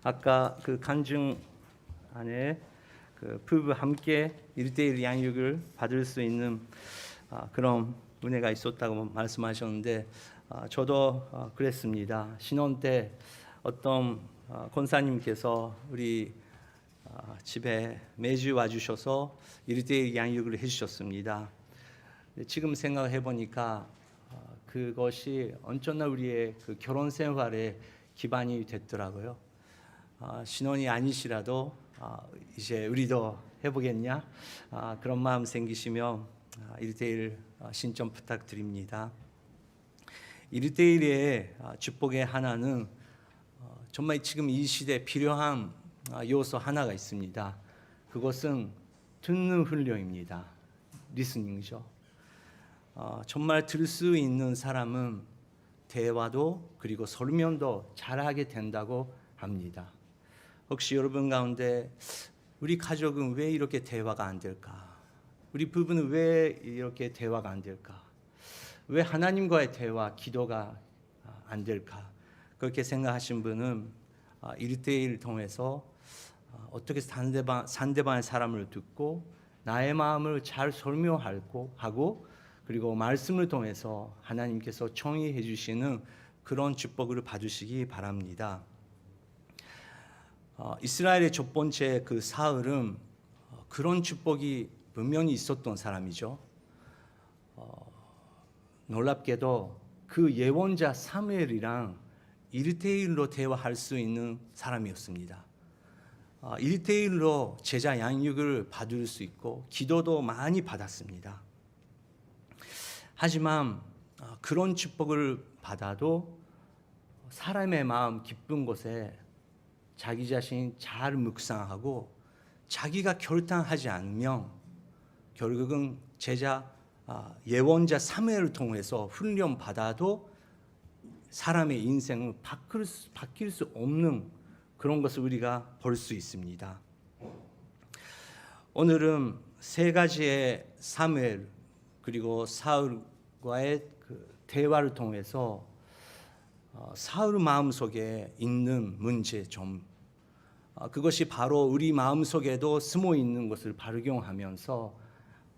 아까 그 간증 안에 그 부부 함께 1대1 양육을 받을 수 있는 그런 은혜가 있었다고 말씀하셨는데 저도 그랬습니다. 신혼 때 어떤 권사님께서 우리 집에 매주 와주셔서 1대1 양육을 해주셨습니다. 지금 생각해 보니까 그것이 언제나 우리의 그 결혼 생활에 기반이 됐더라고요. 신혼이 아니시라도 이제 우리도 해보겠냐 그런 마음 생기시면 1대1 신청 부탁드립니다. 1대1의 축복의 하나는 정말 지금 이 시대에 필요한 요소 하나가 있습니다. 그것은 듣는 훈련입니다. 리스닝이죠. 정말 들을 수 있는 사람은 대화도 그리고 설명도 잘하게 된다고 합니다. 혹시 여러분 가운데 우리 가족은 왜 이렇게 대화가 안 될까? 우리 부부는 왜 이렇게 대화가 안 될까? 왜 하나님과의 대화, 기도가 안 될까? 그렇게 생각하신 분은 1대1 통해서 어떻게 상대방의 사람을 듣고 나의 마음을 잘 설명하고 그리고 말씀을 통해서 하나님께서 청의해 주시는 그런 축복을 받으시기 바랍니다. 이스라엘의 첫 번째 그 사울은 그런 축복이 분명히 있었던 사람이죠. 놀랍게도 그 예언자 사무엘이랑 1대1로 대화할 수 있는 사람이었습니다. 1대1로 제자 양육을 받을 수 있고 기도도 많이 받았습니다. 하지만 그런 축복을 받아도 사람의 마음 깊은 곳에 자기 자신 잘 묵상하고 자기가 결단하지 않으면 결국은 제자 예언자 사무엘을 통해서 훈련 받아도 사람의 인생을 바뀔 수 없는 그런 것을 우리가 볼 수 있습니다. 오늘은 세 가지의 사무엘 그리고 사울과의 그 대화를 통해서 사울 마음속에 있는 문제점, 그것이 바로 우리 마음속에도 숨어 있는 것을 발견하면서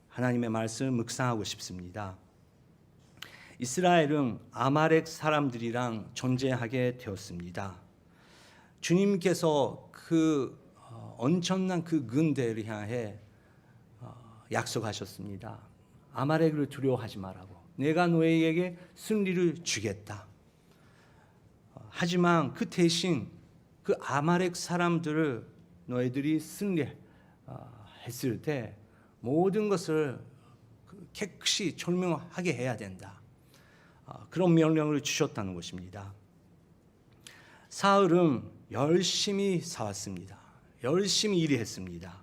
하나님의 말씀을 묵상하고 싶습니다. 이스라엘은 아말렉 사람들이랑 전쟁하게 되었습니다. 주님께서 그 엄청난 그 군대를 향해 약속하셨습니다. 아말렉을 두려워하지 말라고. 내가 너희에게 승리를 주겠다. 하지만 그 대신 그 아말렉 사람들을 너희들이 승리했을 때 모든 것을 깨끗이 절명하게 해야 된다. 그런 명령을 주셨다는 것입니다. 사울은 열심히 싸웠습니다. 열심히 일했습니다.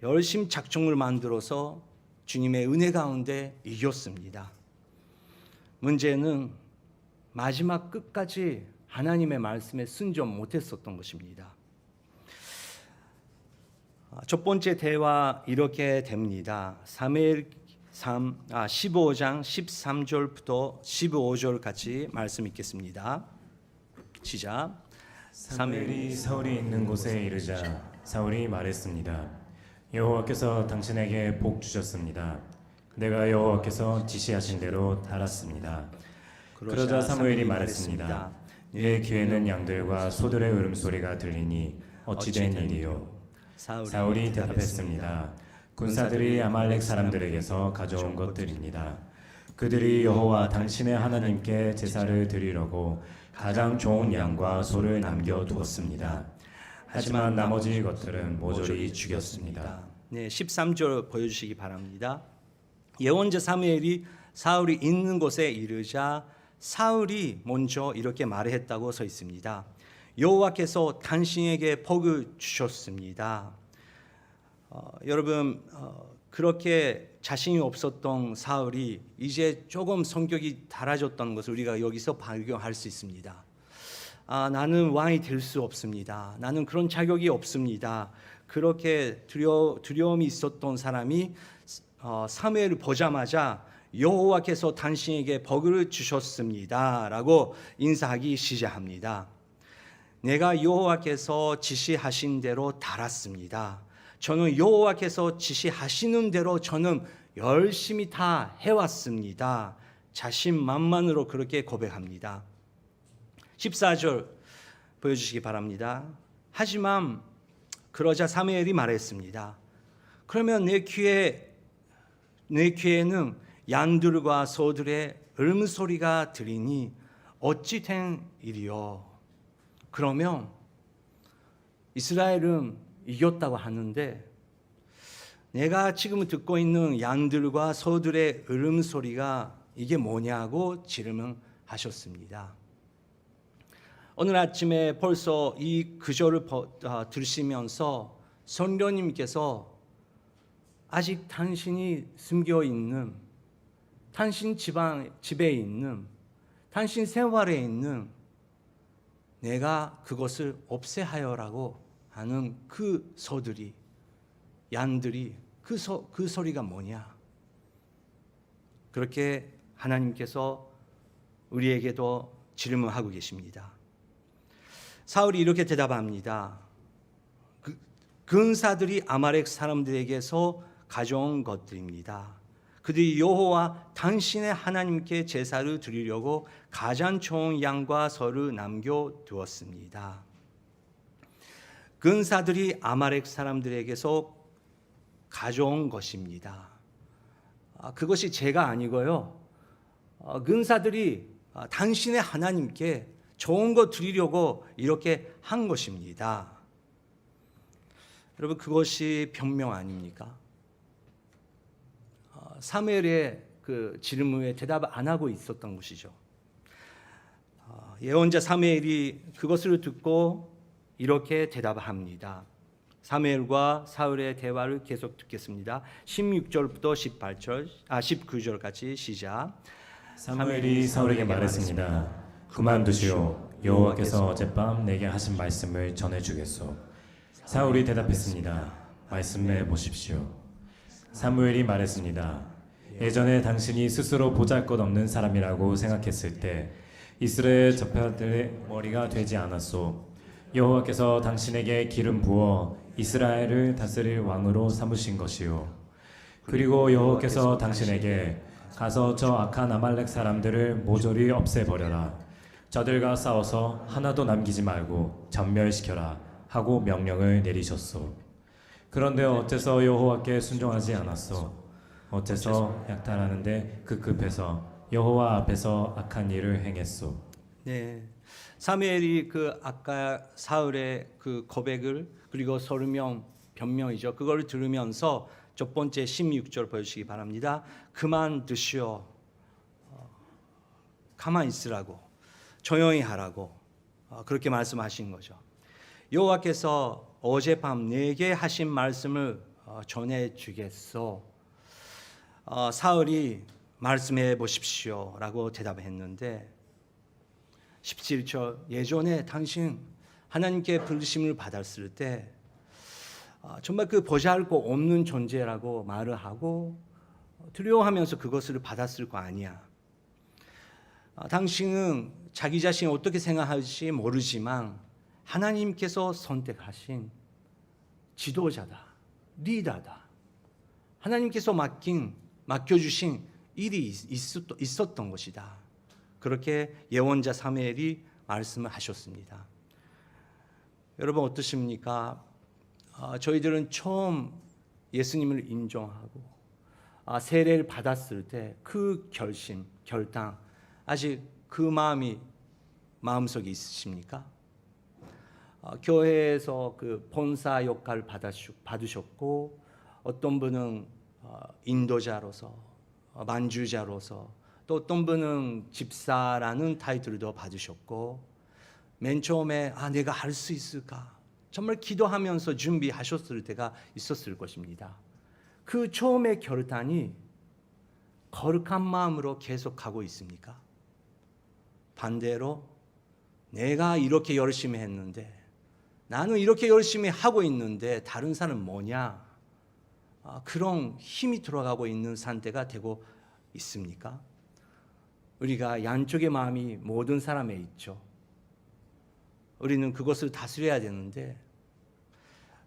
열심히 작정을 만들어서 주님의 은혜 가운데 이겼습니다. 문제는 마지막 끝까지 하나님의 말씀에 순종 못했었던 것입니다. 첫 번째 대화 이렇게 됩니다. 사무엘 15장 13절부터 15절 같이 말씀 읽겠습니다. 시작. 사무엘이 사울이 있는 곳에 이르자 사울이 말했습니다. 여호와께서 당신에게 복 주셨습니다. 내가 여호와께서 지시하신 대로 달았습니다. 그러자 사무엘이 말했습니다. 내 귀에는 양들과 소들의 울음소리가 들리니 어찌된 일이요? 사울이 대답했습니다. 군사들이 아말렉 사람들에게서 가져온 것들입니다. 그들이 여호와 당신의 하나님께 제사를 드리려고 가장 좋은 양과 소를 남겨두었습니다. 하지만 나머지 것들은 모조리 죽였습니다. 네, 13절 보여주시기 바랍니다. 예언자 사무엘이 사울이 있는 곳에 이르자 사울이 먼저 이렇게 말했다고 써 있습니다. 여호와께서 당신에게 복을 주셨습니다. 여러분 그렇게 자신이 없었던 사울이 이제 조금 성격이 달라졌던 것을 우리가 여기서 발견할 수 있습니다. 나는 왕이 될 수 없습니다. 나는 그런 자격이 없습니다. 그렇게 두려움이 있었던 사람이 사무엘을 보자마자 여호와께서 당신에게 복을 주셨습니다 라고 인사하기 시작합니다. 내가 여호와께서 지시하신 대로 달았습니다. 저는 여호와께서 지시하시는 대로 저는 열심히 다 해왔습니다. 자신만만으로 그렇게 고백합니다. 14절 보여주시기 바랍니다. 하지만 그러자 사무엘이 말했습니다. 그러면 내 귀에는 양들과 소들의 울음소리가 들리니 어찌 된 일이요? 그러면 이스라엘은 이겼다고 하는데 내가 지금 듣고 있는 양들과 소들의 울음소리가 이게 뭐냐고 질문하셨습니다. 오늘 아침에 벌써 이 구절을 들으시면서 성령님께서 아직 당신이 숨겨 있는, 당신 집에 있는, 당신 생활에 있는 내가 그것을 없애하여라고 하는 그 소들이, 양들이 그 소리가 뭐냐? 그렇게 하나님께서 우리에게도 질문하고 계십니다. 사울이 이렇게 대답합니다. 군사들이 아말렉 사람들에게서 가져온 것들입니다. 그들이 여호와 당신의 하나님께 제사를 드리려고 가장 좋은 양과 소를 남겨두었습니다. 군사들이 아말렉 사람들에게서 가져온 것입니다. 그것이 제가 아니고요. 군사들이 당신의 하나님께 좋은 거 드리려고 이렇게 한 것입니다. 여러분, 그것이 변명 아닙니까? 사무엘의 그 질문에 대답을 안 하고 있었던 것이죠. 예언자 사무엘이 그것을 듣고 이렇게 대답합니다. 사무엘과 사울의 대화를 계속 듣겠습니다. 16절부터 19절까지 시작. 사무엘이 사울에게 말했습니다. 그만두시오. 여호와께서 어젯밤 내게 하신 말씀을 전해주겠소. 사울이 대답했습니다. 말씀해 보십시오. 사무엘이 말했습니다. 예전에 당신이 스스로 보잘것없는 사람이라고 생각했을 때 이스라엘 저편들의 머리가 되지 않았소. 여호와께서 당신에게 기름 부어 이스라엘을 다스릴 왕으로 삼으신 것이요. 그리고 여호와께서 당신에게 가서 저 악한 아말렉 사람들을 모조리 없애버려라. 저들과 싸워서 하나도 남기지 말고 전멸시켜라 하고 명령을 내리셨소. 그런데 어째서 여호와께 순종하지 않았소? 어째서 약탈하는데 급급해서 여호와 앞에서 악한 일을 행했소. 네, 사무엘이 그 아까 사울의 그 고백을 그리고 설명 변명이죠. 그걸 들으면서 첫 번째 16절 보여주시기 바랍니다. 그만 두시오. 가만히 있으라고, 조용히 하라고 그렇게 말씀하신 거죠. 여호와께서 어젯밤 내게 하신 말씀을 전해주겠소. 사울이 말씀해 보십시오 라고 대답했는데 17절 예전에 당신 하나님께 부르심을 받았을 때 정말 그 보잘것 없는 존재라고 말을 하고 두려워하면서 그것을 받았을 거 아니야. 당신은 자기 자신이 어떻게 생각할지 모르지만 하나님께서 선택하신 지도자다, 리더다. 하나님께서 맡겨주신 일이 있었던 것이다. 그렇게 예언자 사무엘이 말씀을 하셨습니다. 여러분 어떠십니까? 저희들은 처음 예수님을 인정하고 세례를 받았을 때 그 결단 아직 그 마음이 마음속에 있으십니까? 교회에서 그 본사 역할을 받으셨고 어떤 분은 인도자로서 만주자로서 또 어떤 분은 집사라는 타이틀도 받으셨고 맨 처음에 내가 할 수 있을까? 정말 기도하면서 준비하셨을 때가 있었을 것입니다. 그 처음의 결단이 거룩한 마음으로 계속 가고 있습니까? 반대로 내가 이렇게 열심히 했는데 나는 이렇게 열심히 하고 있는데 다른 사람은 뭐냐? 그런 힘이 들어가고 있는 상태가 되고 있습니까? 우리가 양쪽의 마음이 모든 사람에 있죠. 우리는 그것을 다스려야 되는데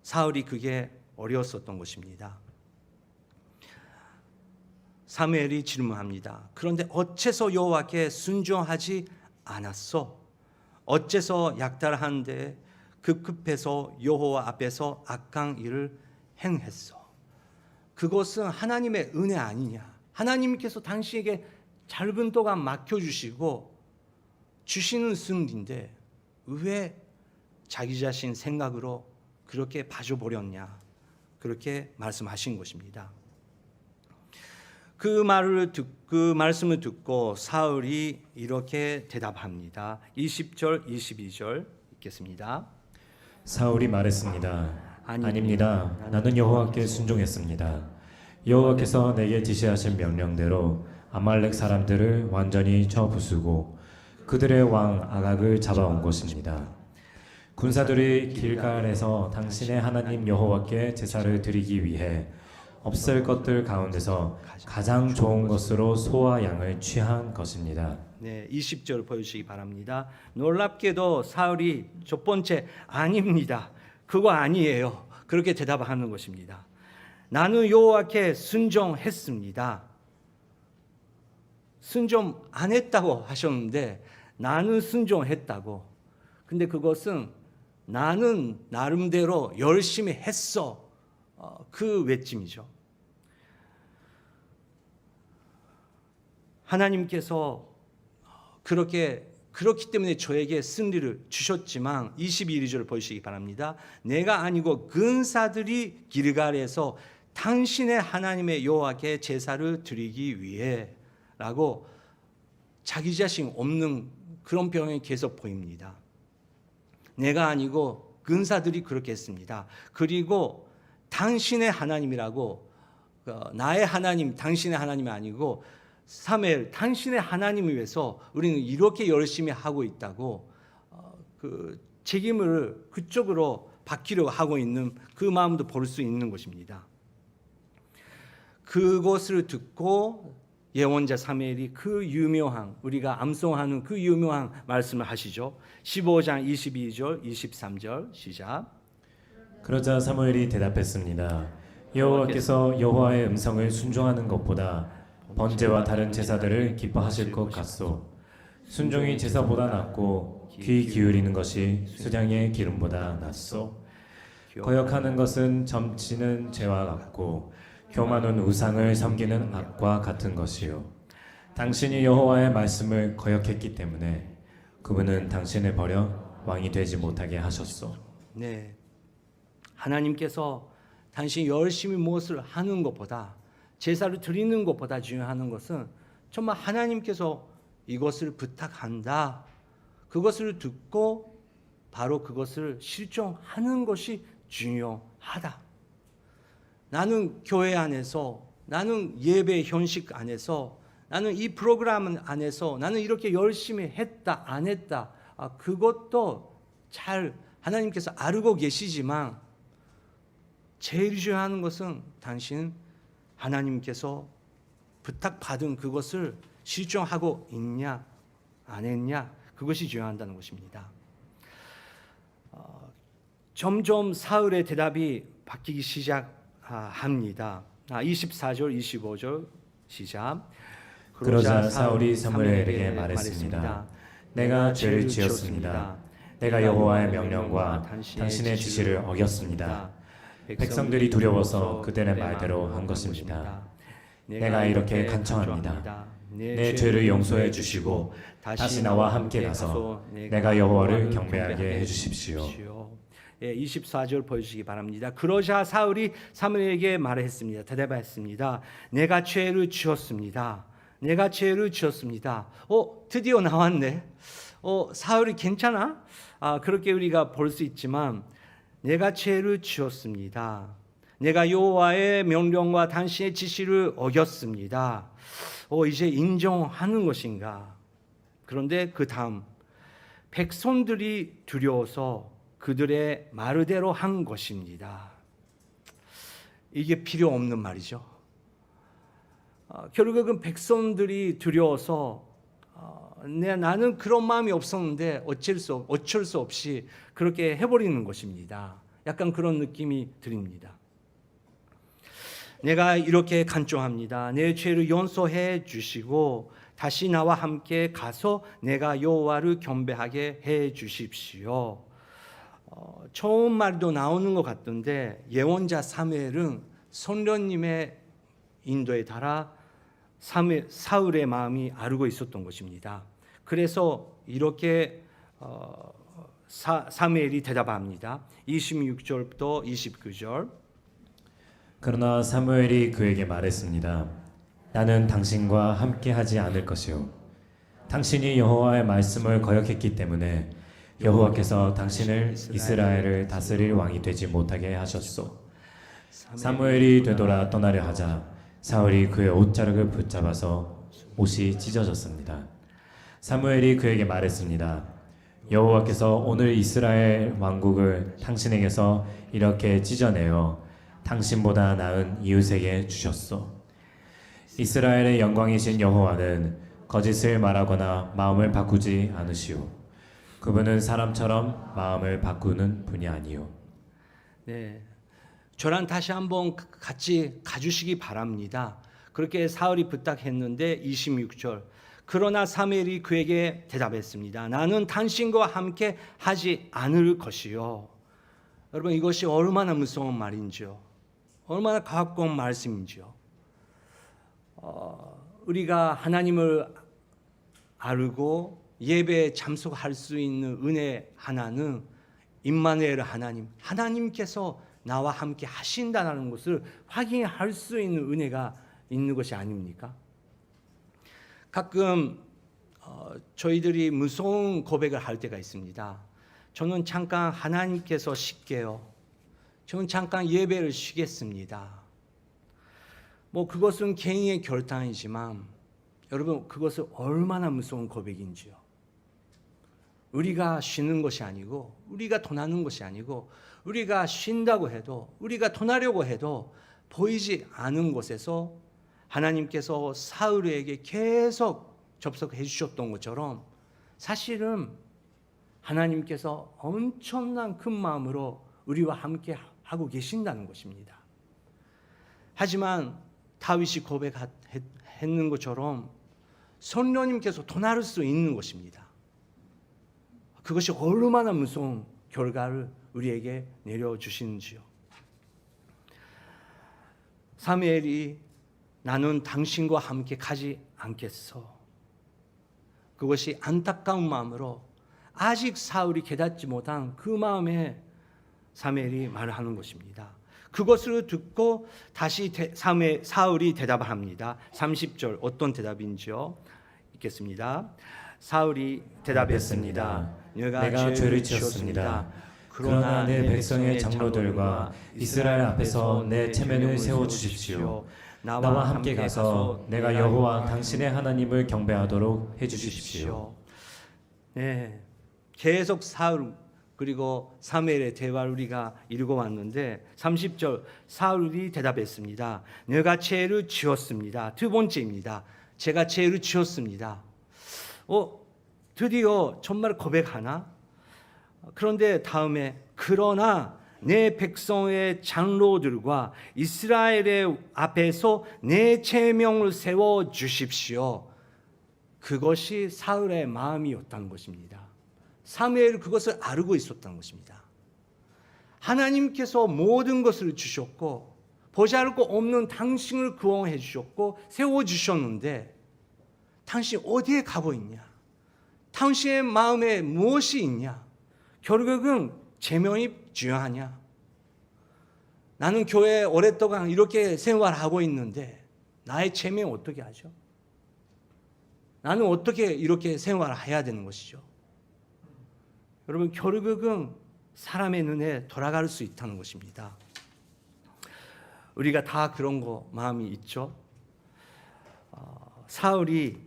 사울이 그게 어려웠었던 것입니다. 사무엘이 질문합니다. 그런데 어째서 여호와께 순종하지 않았소? 어째서 약탈하는데 급급해서 여호와 앞에서 악한 일을 행했소? 그것은 하나님의 은혜 아니냐? 하나님께서 당신에게 짧은 동안 맡겨주시고 주시는 승리인데 왜 자기 자신 생각으로 그렇게 봐줘버렸냐? 그렇게 말씀하신 것입니다. 그 말씀을 듣고 사울이 이렇게 대답합니다. 20절, 22절 읽겠습니다. 사울이 말했습니다. 아닙니다. 나는 여호와께 순종했습니다. 여호와께서 내게 지시하신 명령대로 아말렉 사람들을 완전히 쳐부수고 그들의 왕 아각을 잡아온 것입니다. 군사들이 길갈에서 당신의 하나님 여호와께 제사를 드리기 위해 없앨 것들 가운데서 가장 좋은 것으로 소와 양을 취한 것입니다. 네, 20절 보여주시기 바랍니다. 놀랍게도 사울이 첫 번째 아닙니다. 그거 아니에요. 그렇게 대답하는 것입니다. 나는 여호와께 순종했습니다. 순종 안 했다고 하셨는데 나는 순종했다고. 근데 그것은 나는 나름대로 열심히 했어. 그 외침이죠. 하나님께서 그렇기 때문에 저에게 승리를 주셨지만 22절을 보시기 바랍니다. 내가 아니고 군사들이 길갈에서 당신의 하나님의 여호와께 제사를 드리기 위해라고 자기 자신 없는 그런 병이 계속 보입니다. 내가 아니고 군사들이 그렇게 했습니다. 그리고 당신의 하나님이라고 나의 하나님, 당신의 하나님이 아니고 사무엘, 당신의 하나님을 위해서 우리는 이렇게 열심히 하고 있다고 그 책임을 그쪽으로 받기려고 하고 있는 그 마음도 볼 수 있는 것입니다. 그것을 듣고 예언자 사무엘이 그 유명한 우리가 암송하는 그 유명한 말씀을 하시죠. 15장 22절 23절 시작. 그러자 사무엘이 대답했습니다. 여호와께서 여호와의 음성을 순종하는 것보다 번제와 다른 제사들을 기뻐하실 것 같소. 순종이 제사보다 낫고 귀 기울이는 것이 수량의 기름보다 낫소. 거역하는 것은 점치는 죄와 같고 교만은 우상을 섬기는 악과 같은 것이요. 당신이 여호와의 말씀을 거역했기 때문에 그분은 당신을 버려 왕이 되지 못하게 하셨소. 네, 하나님께서 당신이 열심히 무엇을 하는 것보다 제사를 드리는 것보다 중요한 것은 정말 하나님께서 이것을 부탁한다. 그것을 듣고 바로 그것을 실천하는 것이 중요하다. 나는 교회 안에서, 나는 예배 현식 안에서, 나는 이 프로그램 안에서 나는 이렇게 열심히 했다, 안 했다. 그것도 잘 하나님께서 알고 계시지만 제일 중요한 것은 당신 하나님께서 부탁받은 그것을 실천하고 있냐, 안 했냐, 그것이 중요하다는 것입니다. 점점 사울의 대답이 바뀌기 시작합니다. 24절, 25절 시작. 그러자 사울이 사무엘에게 말했습니다. 내가 죄를 지었습니다. 내가 여호와의 명령과 당신의 지시를 어겼습니다. 백성들이 두려워서 그들의 말대로 한 것입니다. 내가 이렇게 간청합니다. 내 죄를 용서해 주시고 다시 나와 함께 가서 내가 여호와를 경배하게 해 주십시오. 24절 보여주시기 바랍니다. 그러자 사울이 사무엘에게 말했습니다. 대답했습니다. 내가 죄를 지었습니다. 내가 죄를 지었습니다. 드디어 나왔네. 사울이 괜찮아? 그렇게 우리가 볼 수 있지만 내가 죄를 지었습니다. 내가 여호와의 명령과 당신의 지시를 어겼습니다. 이제 인정하는 것인가? 그런데 그 다음 백성들이 두려워서 그들의 말대로 한 것입니다. 이게 필요 없는 말이죠. 결국은 백성들이 두려워서 나는 그런 마음이 없었는데 어쩔 수 없이 그렇게 해버리는 것입니다. 약간 그런 느낌이 듭니다. 내가 이렇게 간청합니다. 내 죄를 용서해 주시고 다시 나와 함께 가서 내가 여호와를 경배하게 해 주십시오. 처음 말도 나오는 것 같던데 예언자 사무엘은 성령님의 인도에 따라 사울의 마음이 아르고 있었던 것입니다. 그래서 이렇게 사무엘이 대답합니다. 26절부터 29절. 그러나 사무엘이 그에게 말했습니다. 나는 당신과 함께하지 않을 것이요. 당신이 여호와의 말씀을 거역했기 때문에 여호와께서 당신을 이스라엘을 다스릴 왕이 되지 못하게 하셨소. 사무엘이 되돌아 떠나려 하자 사울이 그의 옷자락을 붙잡아서 옷이 찢어졌습니다. 사무엘이 그에게 말했습니다. 여호와께서 오늘 이스라엘 왕국을 당신에게서 이렇게 찢어내어 당신보다 나은 이웃에게 주셨소. 이스라엘의 영광이신 여호와는 거짓을 말하거나 마음을 바꾸지 않으시오. 그분은 사람처럼 마음을 바꾸는 분이 아니요. 네, 저랑 다시 한번 같이 가주시기 바랍니다. 그렇게 사울이 부탁했는데 26절. 그러나 사무엘이 그에게 대답했습니다. 나는 당신과 함께 하지 않을 것이요. 여러분 이것이 얼마나 무서운 말인지요. 얼마나 가까운 말씀인지요. 우리가 하나님을 알고 예배에 참석할 수 있는 은혜 하나는 임마누엘 하나님께서 나와 함께 하신다는 것을 확인할 수 있는 은혜가 있는 것이 아닙니까? 가끔 저희들이 무서운 고백을 할 때가 있습니다. 저는 잠깐 하나님께서 쉴게요. 저는 잠깐 예배를 쉬겠습니다. 그것은 개인의 결단이지만 여러분 그것은 얼마나 무서운 고백인지요. 우리가 쉬는 것이 아니고 우리가 떠나는 것이 아니고 우리가 쉰다고 해도 우리가 떠나려고 해도 보이지 않은 곳에서 하나님께서 사울에게 계속 접속해 주셨던 것처럼 사실은 하나님께서 엄청난 큰 마음으로 우리와 함께 하고 계신다는 것입니다. 하지만 다윗이 고백했는 것처럼 성령님께서 떠날 수 있는 것입니다. 그것이 얼마나 무서운 결과를 우리에게 내려주시는지요. 사무엘이 나는 당신과 함께 가지 않겠어. 그것이 안타까운 마음으로 아직 사울이 깨닫지 못한 그 마음에 사무엘이 말을 하는 것입니다. 그것을 듣고 다시 사울이 대답을 합니다. 30절 어떤 대답인지요? 읽겠습니다. 사울이 대답했습니다. 내가 죄를 지었습니다. 그러나 내 백성의 장로들과 이스라엘 앞에서 내 체면을 세워주십시오. 나와 함께 가서 내가 여호와 당신의 하나님을 경배하도록 해주십시오. 네, 계속 사울 그리고 사무엘의 대화를 우리가 읽어왔는데 30절 사울이 대답했습니다. 내가 죄를 지었습니다. 두 번째입니다. 제가 죄를 지었습니다. 드디어 정말 고백하나? 그런데 다음에 그러나 내 백성의 장로들과 이스라엘의 앞에서 내 체명을 세워 주십시오. 그것이 사울의 마음이었다는 것입니다. 사무엘은 그것을 알고 있었다는 것입니다. 하나님께서 모든 것을 주셨고 보잘것 없는 당신을 구원해 주셨고 세워 주셨는데 당신 어디에 가고 있냐? 당신의 마음에 무엇이 있냐? 결국은 제명이 중요하냐? 나는 교회에 오랫동안 이렇게 생활하고 있는데 나의 제명 어떻게 하죠? 나는 어떻게 이렇게 생활을 해야 되는 것이죠? 여러분 결국은 사람의 눈에 돌아갈 수 있다는 것입니다. 우리가 다 그런 거 마음이 있죠. 사울이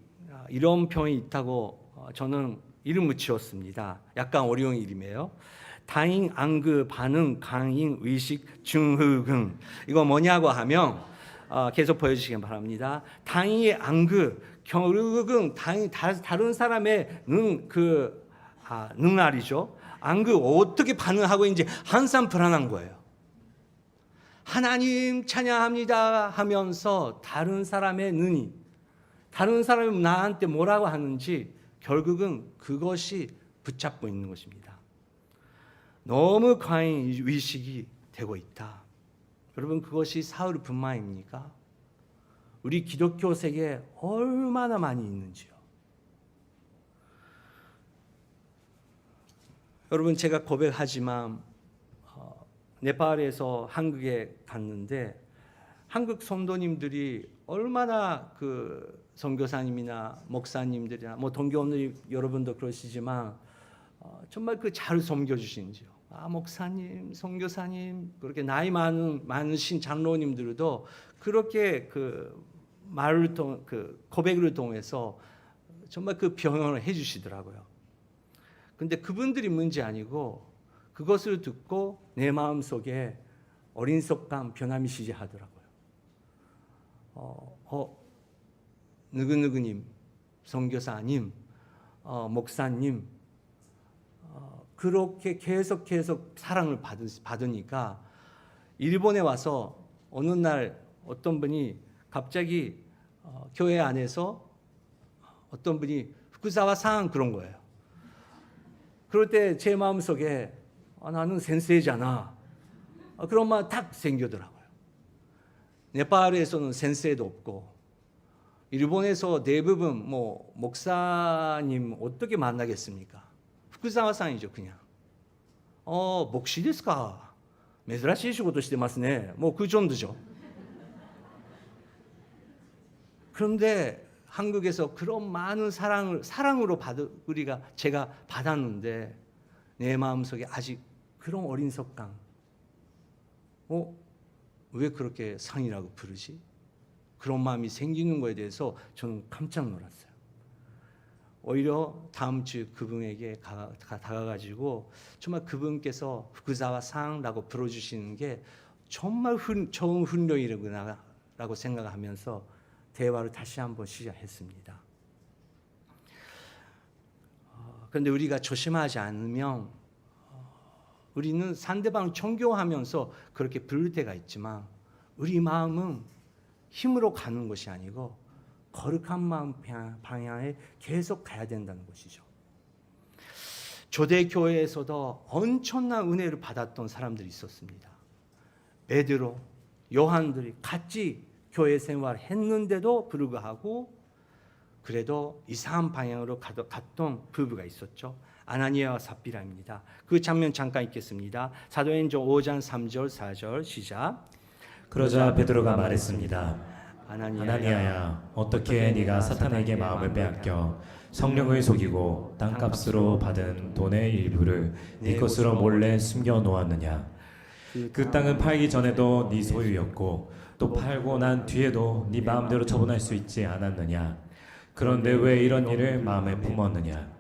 이런 병이 있다고 저는 이름을 지었습니다. 약간 어려운 이름이에요. 다잉 안그 반응 강인 의식 증후군. 이거 뭐냐고 하면 계속 보여주시기 바랍니다. 다잉의 안그 결국은 다른 사람의 능알이죠. 안 그 어떻게 반응하고 이제 항상 불안한 거예요. 하나님 찬양합니다 하면서 다른 사람의 눈이, 다른 사람이 나한테 뭐라고 하는지 결국은 그것이 붙잡고 있는 것입니다. 너무 과잉 의식이 되고 있다. 여러분, 그것이 사울의 분만입니까? 우리 기독교 세계에 얼마나 많이 있는지요. 여러분, 제가 고백하지만 네팔에서 한국에 갔는데 한국 성도님들이 얼마나 그 선교사님이나 목사님들이나 뭐 동교원들 여러분도 그러시지만 정말 그 잘 섬겨주시는지요. 목사님, 선교사님, 그렇게 나이 많으신 장로님들도 그렇게 그 말을 그 고백을 통해서 정말 그 병언을 해주시더라고요. 근데 그분들이 문제 아니고 그것을 듣고 내 마음 속에 어린 속감 변함이 시작하더라고요. 누구누구님, 선교사님, 목사님, 그렇게 계속 사랑을 받으니까 일본에 와서 어느 날 어떤 분이 갑자기 교회 안에서 어떤 분이 후쿠사와-상 그런 거예요. 그럴 때 제 마음속에 나는 센세이잖아. 그런 말 딱 생기더라고요. 네팔에서는 센세이도 없고 일본에서 대부분 뭐 목사님 어떻게 만나겠습니까? 후쿠사와-상이죠 그냥. 목시ですか? 珍しい仕事してますね. 뭐 그 정도죠. 그런데 한국에서 그런 많은 사랑으로 제가 받았는데 내 마음속에 아직 그런 어린 속강. 왜 그렇게 상이라고 부르지? 그런 마음이 생기는 거에 대해서 저는 깜짝 놀랐어요. 오히려 다음 주 그분에게 다가가지고 정말 그분께서 후쿠사와-상라고 불러주시는 게 정말 좋은 훈련이라고 생각하면서 대화를 다시 한번 시작했습니다. 그런데 우리가 조심하지 않으면 우리는 상대방을 존경하면서 그렇게 부를 때가 있지만 우리 마음은 힘으로 가는 것이 아니고 거룩한 마음 방향에 계속 가야 된다는 것이죠. 초대교회에서도 엄청난 은혜를 받았던 사람들이 있었습니다. 베드로, 요한들이 같이 교회 생활을 했는데도 불구하고 그래도 이상한 방향으로 갔던 부부가 있었죠. 아나니아와 삽비라입니다. 그 장면 잠깐 읽겠습니다. 사도행전 5장 3절 4절 시작. 그러자 베드로가 말했습니다. 아나니아야, 어떻게 네가 사탄에게 마음을 빼앗겨 성령을 속이고 땅값으로 받은 돈의 일부를 네 것으로 몰래 숨겨 놓았느냐? 그 땅은 팔기 전에도 네 소유였고 또 팔고 난 뒤에도 네 마음대로 처분할 수 있지 않았느냐? 그런데 왜 이런 일을 마음에 품었느냐?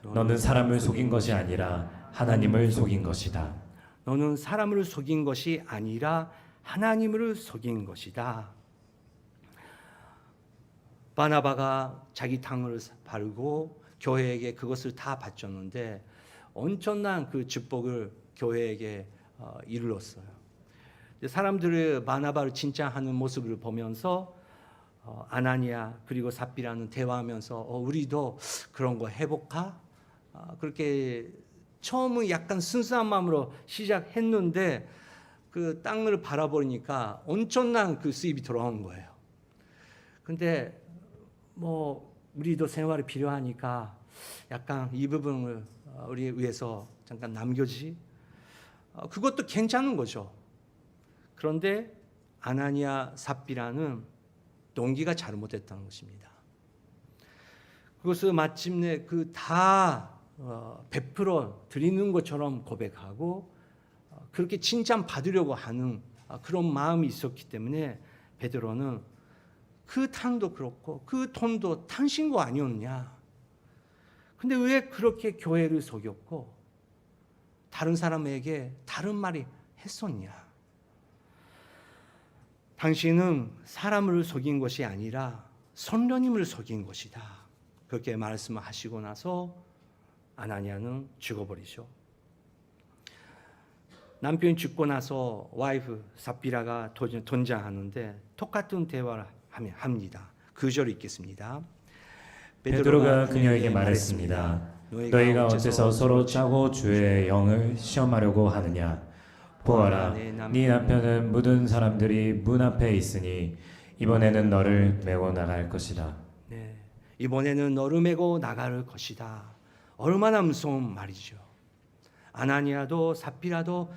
너는 사람을 속인 것이 아니라 하나님을 속인 것이다. 너는 사람을 속인 것이 아니라 하나님을 속인 것이다. 바나바가 자기 탕을 바르고 교회에게 그것을 다 바쳤는데 엄청난 그 축복을 교회에게 이르렀어요. 사람들이 바나바를 칭찬하는 모습을 보면서 아나니아 그리고 삽비라는 대화하면서 우리도 그런 거 해볼까? 그렇게 처음은 약간 순수한 마음으로 시작했는데 그 땅을 바라보니까 엄청난 그 수입이 들어온 거예요. 근데 뭐 우리도 생활이 필요하니까 약간 이 부분을 우리 위해서 잠깐 남겨지. 그것도 괜찮은 거죠. 그런데 아나니아 삽비라는 동기가 잘못됐다는 것입니다. 그것을 마침내 그 다 베풀어 드리는 것처럼 고백하고 그렇게 칭찬 받으려고 하는 그런 마음이 있었기 때문에 베드로는 그 땅도 그렇고 그 돈도 당신 거 아니었냐? 근데 왜 그렇게 교회를 속였고 다른 사람에게 다른 말이 했었냐? 당신은 사람을 속인 것이 아니라 선녀님을 속인 것이다. 그렇게 말씀하시고 나서 아나니아는 죽어버리죠. 남편이 죽고 나서 와이프 삽비라가 등장하는데 똑같은 대화를 합니다. 그 절을 읽겠습니다. 베드로가 그녀에게 말했습니다. 너희가 어째서 서로 짜고 주의 영을 시험하려고 하느냐? 보아라, 네 남편은 모든 사람들이 문 앞에 있으니 이번에는 너를 메고 나갈 것이다. 네, 이번에는 너를 메고 나갈 것이다. 얼마나 무서운 말이죠. 아나니아도 삽비라도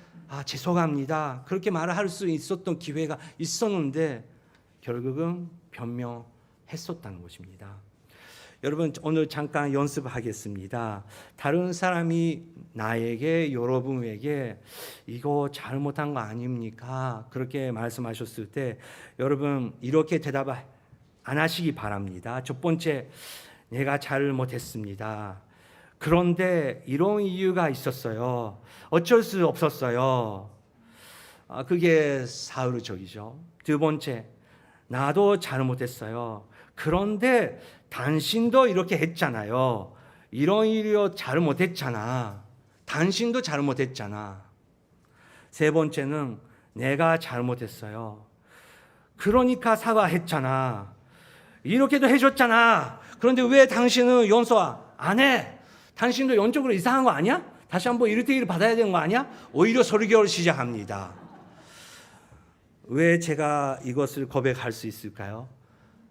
죄송합니다. 그렇게 말을 할 수 있었던 기회가 있었는데 결국은 변명했었다는 것입니다. 여러분 오늘 잠깐 연습하겠습니다. 다른 사람이 나에게 여러분에게 이거 잘못한 거 아닙니까? 그렇게 말씀하셨을 때 여러분 이렇게 대답 안 하시기 바랍니다. 첫 번째, 내가 잘못했습니다. 그런데 이런 이유가 있었어요. 어쩔 수 없었어요. 그게 사흘적이죠. 두 번째, 나도 잘못했어요. 그런데 당신도 이렇게 했잖아요. 이런 일이요 잘못했잖아. 당신도 잘못했잖아. 세 번째는 내가 잘못했어요. 그러니까 사과했잖아. 이렇게도 해줬잖아. 그런데 왜 당신은 용서 안 해? 당신도 영적으로 이상한 거 아니야? 다시 한번 1대1 받아야 되는 거 아니야? 오히려 설교를 시작합니다. 왜 제가 이것을 고백할 수 있을까요?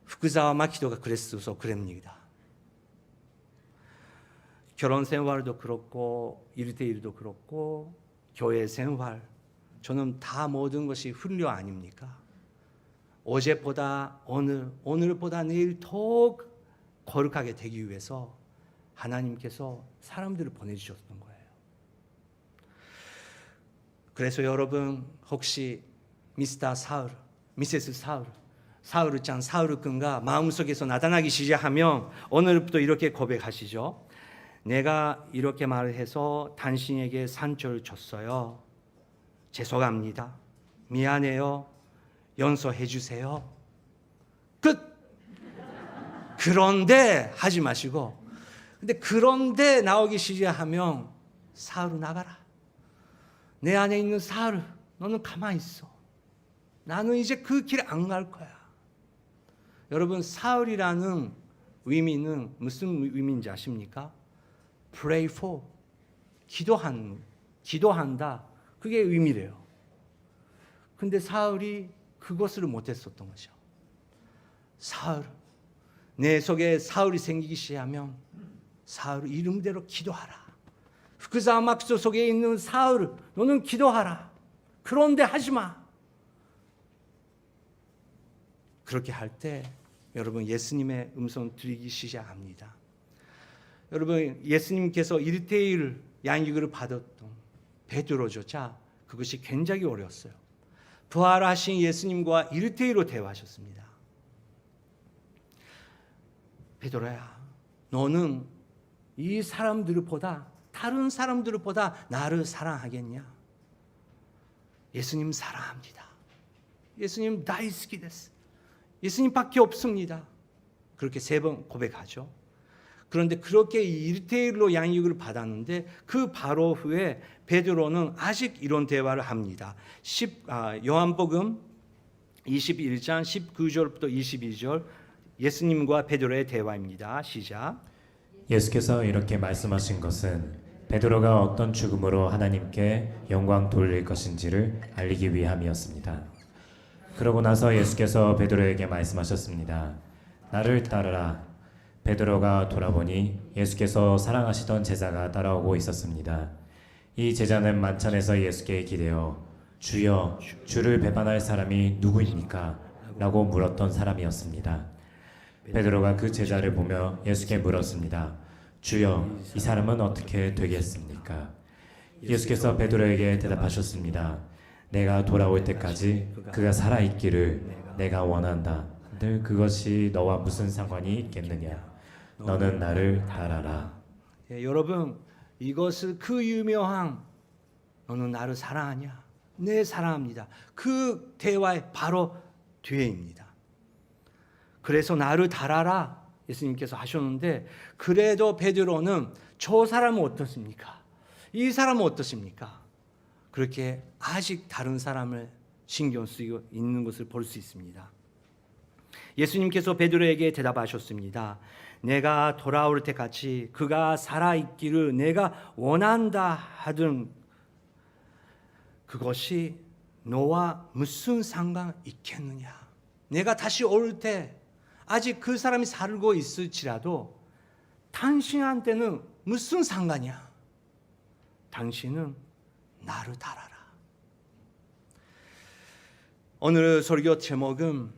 후쿠자와 마키도가 그랬어서 그럽니다. 결혼 생활도 그렇고 1대1도 그렇고 교회 생활, 저는 다 모든 것이 훈련 아닙니까? 어제보다 오늘보다 내일 더 거룩하게 되기 위해서 하나님께서 사람들을 보내주셨던 거예요. 그래서 여러분 혹시 미스터 사울, 미세스 사울을 짠 사울군가 마음속에서 나타나기 시작하면 오늘부터 이렇게 고백하시죠. 내가 이렇게 말을 해서 당신에게 상처를 줬어요. 죄송합니다. 미안해요. 용서해 주세요. 끝. 그런데 하지 마시고, 근데 그런데 나오기 시작하면 사울을 나가라. 내 안에 있는 사울, 너는 가만히 있어. 나는 이제 그 길 안 갈 거야. 여러분 사울이라는 의미는 무슨 의미인지 아십니까? Pray for, 기도한다. 그게 의미래요. 근데 사울이 그것을 못했었던 거죠. 사울, 내 속에 사울이 생기기 시작하면 사울 이름대로 기도하라. 후쿠자 막소 속에 있는 사울, 너는 기도하라. 그런데 하지 마. 그렇게 할 때 여러분 예수님의 음성 들리기 시작합니다. 여러분 예수님께서 1대1 양육을 받았던 베드로조차 그것이 굉장히 어려웠어요. 부활하신 예수님과 1대1로 대화하셨습니다. 베드로야, 너는 이 사람들보다 다른 사람들보다 나를 사랑하겠냐? 예수님 사랑합니다. 예수님 다이스키 데스. 예수님밖에 없습니다. 그렇게 3번 고백하죠. 그런데 그렇게 1대1로 양육을 받았는데 그 바로 후에 베드로는 아직 이런 대화를 합니다. 요한복음 21장 19절부터 22절 예수님과 베드로의 대화입니다. 시작. 예수께서 이렇게 말씀하신 것은 베드로가 어떤 죽음으로 하나님께 영광 돌릴 것인지를 알리기 위함이었습니다. 그러고 나서 예수께서 베드로에게 말씀하셨습니다. 나를 따르라. 베드로가 돌아보니 예수께서 사랑하시던 제자가 따라오고 있었습니다. 이 제자는 만찬에서 예수께 기대어 주여, 주를 배반할 사람이 누구입니까? 라고 물었던 사람이었습니다. 베드로가 그 제자를 보며 예수께 물었습니다. 주여, 이 사람은 어떻게 되겠습니까? 예수께서 베드로에게 대답하셨습니다. 내가 돌아올 때까지 그가 살아있기를 내가 원한다. 늘 그것이 너와 무슨 상관이 있겠느냐? 너는 나를 따라라. 여러분 이것을 그 유명한 너는 나를 사랑하냐? 네 사랑합니다. 그 대화의 바로 뒤에입니다. 그래서 나를 달아라 예수님께서 하셨는데, 그래도 베드로는 저 사람은 어떻습니까? 이 사람은 어떻습니까? 그렇게 아직 다른 사람을 신경 쓰고 있는 것을 볼 수 있습니다. 예수님께서 베드로에게 대답하셨습니다. 내가 돌아올 때까지 그가 살아있기를 내가 원한다 하든 그것이 너와 무슨 상관 있겠느냐? 내가 다시 올 때 아직 그 사람이 살고 있을지라도 당신한테는 무슨 상관이야? 당신은 나를 따라라. 오늘 설교 제목은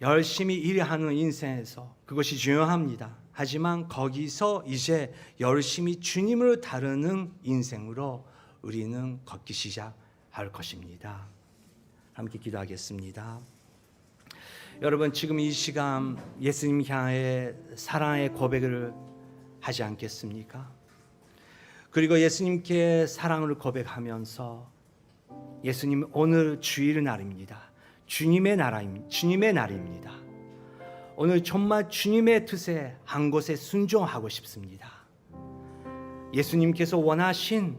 열심히 일하는 인생에서 그것이 중요합니다. 하지만 거기서 이제 열심히 주님을 따르는 인생으로 우리는 걷기 시작할 것입니다. 함께 기도하겠습니다. 여러분, 지금 이 시간 예수님 향해 사랑의 고백을 하지 않겠습니까? 그리고 예수님께 사랑을 고백하면서 예수님, 오늘 주일 날입니다. 주님의 날입니다. 오늘 정말 주님의 뜻에 한 곳에 순종하고 싶습니다. 예수님께서 원하신,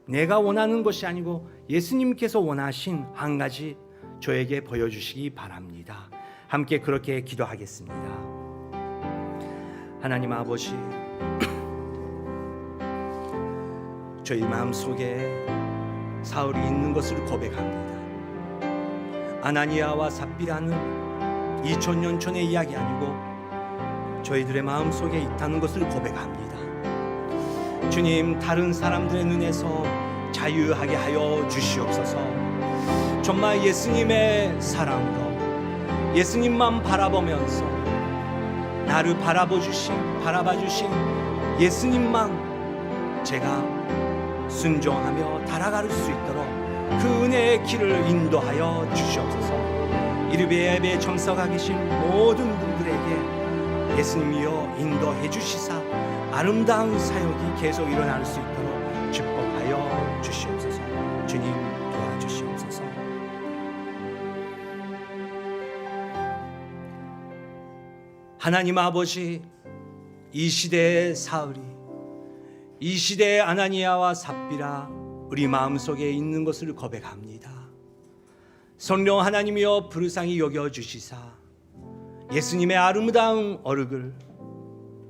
내가 원하는 것이 아니고 예수님께서 원하신 한 가지 저에게 보여주시기 바랍니다. 함께 그렇게 기도하겠습니다. 하나님 아버지, 저희 마음속에 사울이 있는 것을 고백합니다. 아나니아와 삽비라는 2000년 전의 이야기 아니고 저희들의 마음속에 있다는 것을 고백합니다. 주님, 다른 사람들의 눈에서 자유하게 하여 주시옵소서. 정말 예수님의 사랑으로 예수님만 바라보면서 나를 바라봐 주신 예수님만 제가 순종하며 달아갈 수 있도록 그 은혜의 길을 인도하여 주시옵소서. 이르베 예배에 참석하 계신 모든 분들에게 예수님이여 인도해 주시사 아름다운 사역이 계속 일어날 수 있도록 축복하여 주시옵소서. 주님 도와주시옵소서. 하나님 아버지, 이 시대의 사울이, 이 시대의 아나니아와 삽비라 우리 마음속에 있는 것을 고백합니다. 성령 하나님이여 불쌍히 여겨주시사 예수님의 아름다운 얼굴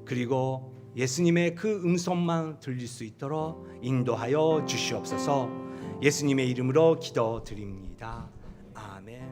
그리고 예수님의 그 음성만 들릴 수 있도록 인도하여 주시옵소서. 예수님의 이름으로 기도드립니다. 아멘.